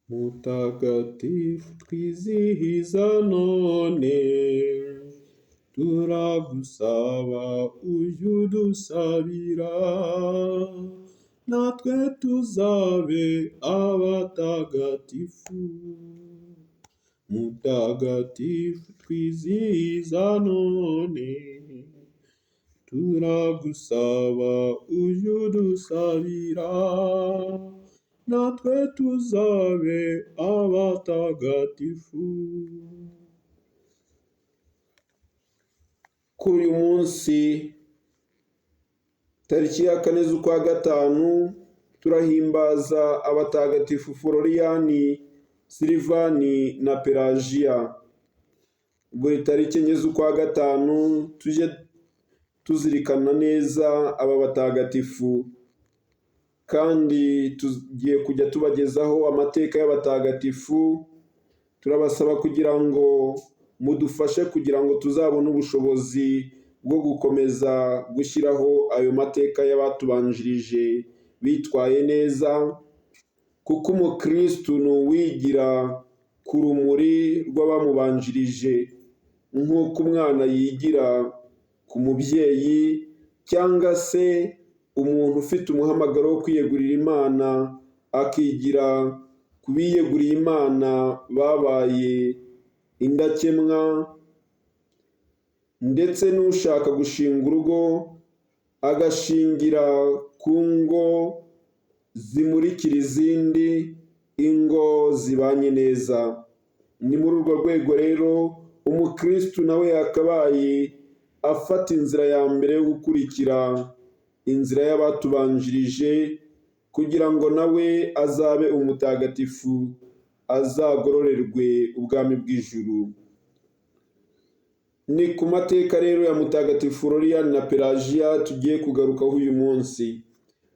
Mutagatifu twizihiza none, turagusaba ujye udusabira, natwe tuzabe abatagatifu. Mutagatifu twizihiza none, turagusaba ujye udusabira, natwe tuzabe abatagatifu. Kuri uyu munsi tariki ya 4 z'ukwa gatanu turahimbaza abatagatifu Floriyani, Silivani na Pelagiya. Buri tariki 4 z'ukwa gatanu tujye tuzirikana neza aba batagatifu, kandi tugiye kujya tubagezaho amateka y'abatagatifu. Turabasaba kugira ngo mudufashe kugira ngo tuzabone ubushobozi bwo gukomeza gushyiraho ayo mateka y'abatubanjirije bitwaye neza, kuko umukristu ni uwigira ku rumuri rw'abamubanjirije, nk'uko umwana yigira ku mubyeyi, cyangwa se umuntu ufite umuhamagaro wo kwiyegurira Imana akigira ku biyeguriye Imana babaye indakemwa, ndetse n'ushaka gushinga urugo agashingira ku ngo zimurikira izindi, ingo zibanye neza. Ni muri urwo rwego rero umukristu nawe yakabaye afata inzira ya mbere yo gukurikira inzira y'abatubanjirije, kugira ngo nawe azabe umutagatifu, azagororerwe ubwami bw'ijuru. Ni ku mateka rero ya mutagatifu Floriyani na Pelagiya tugiye kugarukaho uyu munsi.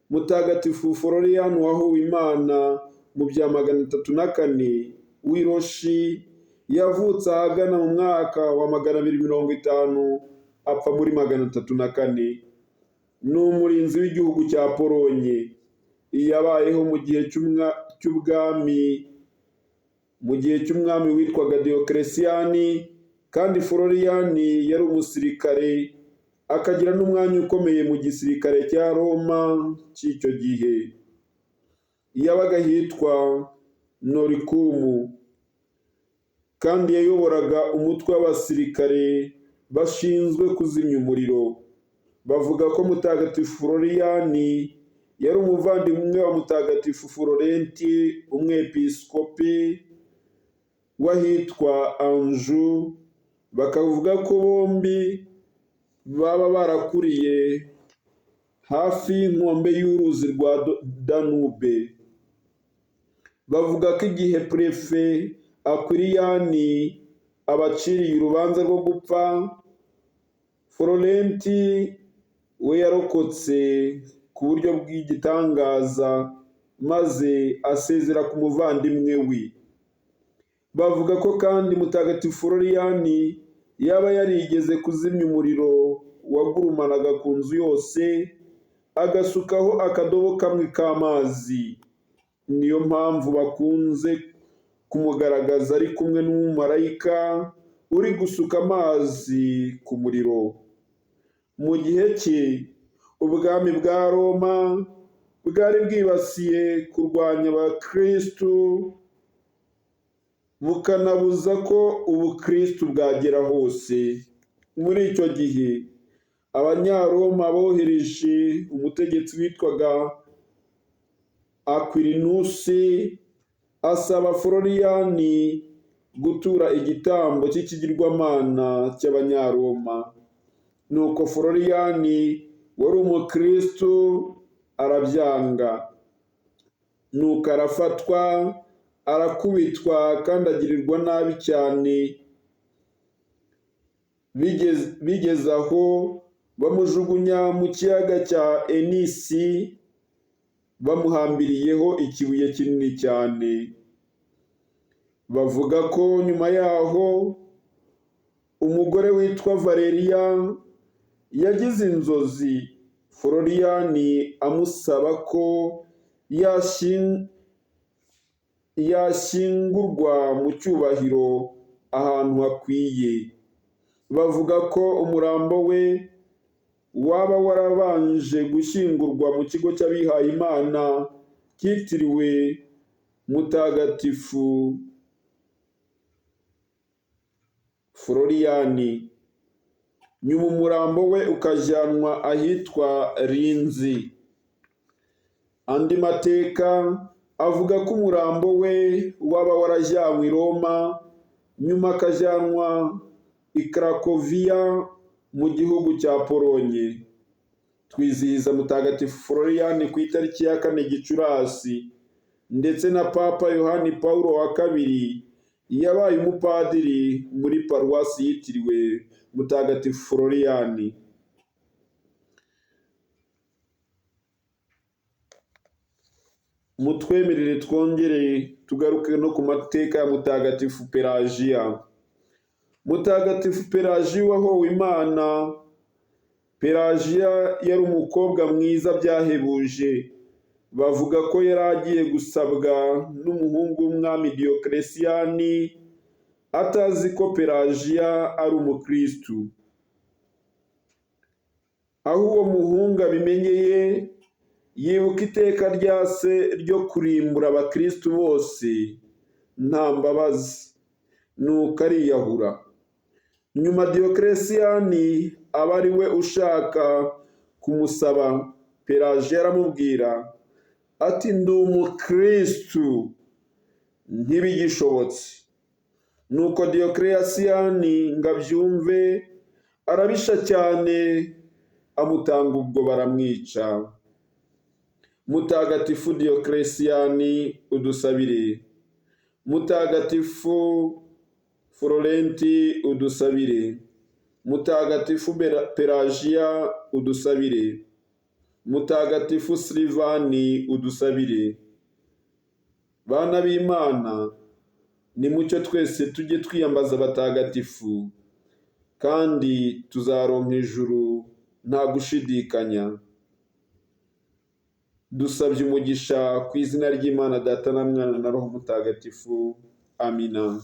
Mutagatifu Floriyani wahowe Imana mu bya 304 w'iroshi, yavutse ahagana mu mwaka wa 250 apfa muri 304. Ni umurinzi w'igihugu cya Polonye. Yabayeho mu gihe cy'umwami witwaga Diyokeresiyani, kandi Floriyani yari umusirikare, akagira n'umwanya ukomeye mu gisirikare cya Roma cy'icyo gihe. Yabaga hitwa Norikumu, kandi yayoboraga umutwe w'abasirikare bashinzwe kuzimya umuriro. Bavuga ko mutagatifu Floriyani yari umuvandimwe wa mutagatifu Florenti, umwepiskopi w'ahitwa Anjou. Bakavuga ko bombi baba barakuriye hafi y'inkombe y'uruzi rwa Danube. Bavuga ko igihe Prefe Akwiliyani abaciriye urubanza rwo gupfa, Florenti we yarokotse ku buryo bw'igitangaza, maze asezera ku muvandimwe we. Bavuga ko kandi mutagatifu Floriyani yaba yarigeze kuzimya umuriro wagurumanaga ku nzu yose, agasukaho akadobo kamwe k'amazi. Niyo mpamvu bakunze kumugaragaza ari kumwe n'umumarayika uri gusuka amazi ku muriro. Mu gihe cye ubwami bwa Roma bwari bwibasiye kurwanya abakristu, bukanabuza ko ubukristu bwagera hose. Muri icyo gihe Abanyaroma bohereje umutegetsi witwaga Akwilinusi, asaba Floriyani gutura igitambo cy'ikigirwamana cy'Abanyaroma. Nuko Floriyani wari umukristu arabyanga. Nuko arafatwa, arakubitwa, kandi agirirwa nabi cyane. Bigeze aho bamujugunya mu kiyaga cya Enisi, bamuhambiriyeho ikibuye kinini cyane. Bavuga ko nyuma yaho umugore witwa Valeriya yagize inzozi Floriyani amusaba ko yashyingurwa mu cyubahiro ahantu hakwiye. Bavuga ko umurambo we waba warabanje gushyingurwa mu kigo cy'abihaye Imana cyitiriwe Mutagatifu Floriyani, nyuma umurambo we ukajyanwa ahitwa Rinzi. Andi mateka avuga ko umurambo we waba warajyanywe i Roma, nyuma akajyanwa i Krakoviya mu gihugu cya Polonye. Twizihiza Mutagatifu Floriyani ku itariki ya 4 Gicurasi, ndetse na Papa Yohani Pawulo wa II yabaye umupadiri muri paruwasi yitiriwe Mutagatifu Floriyani. Mutwemerere twongere tugaruke no ku mateka ya Mutagatifu Pelajiya. Mutagatifu Pelajiya wahowe Imana. Pelajiya yari umukobwa mwiza byahebuje. Bavuga ko yari agiye gusabwa n'umuhungu w'umwami Diyokeresiyani, atazi ko Pelajiya ari umukristu. Aho uwo muhungu abimenyeye, yibuka iteka rya se ryo kurimbura abakristu bose nta mbabazi, nuko ariyahura. Nyuma Diyokeresiyani aba ari we ushaka kumusaba. Pelajiya aramubwira ati, ndi umukristu, ntibigishobotse. Nuko Diyokeresiyani ngo abyumve arabisha cyane, amutanga ubwo baramwica. Mutagatifu Diyokeresiyani udusabire. Mutagatifu Florenti udusabire. Mutagatifu Pelajiya udusabire. Mutagatifu Silivani udusabire. Bana b'Imana, nimucyo twese tujye twiyambaza abatagatifu, kandi tuzaronka ijuru nta gushidikanya. Dusabye umugisha ku izina ry'Imana Data na Mwana na Roho Mutagatifu. Amina.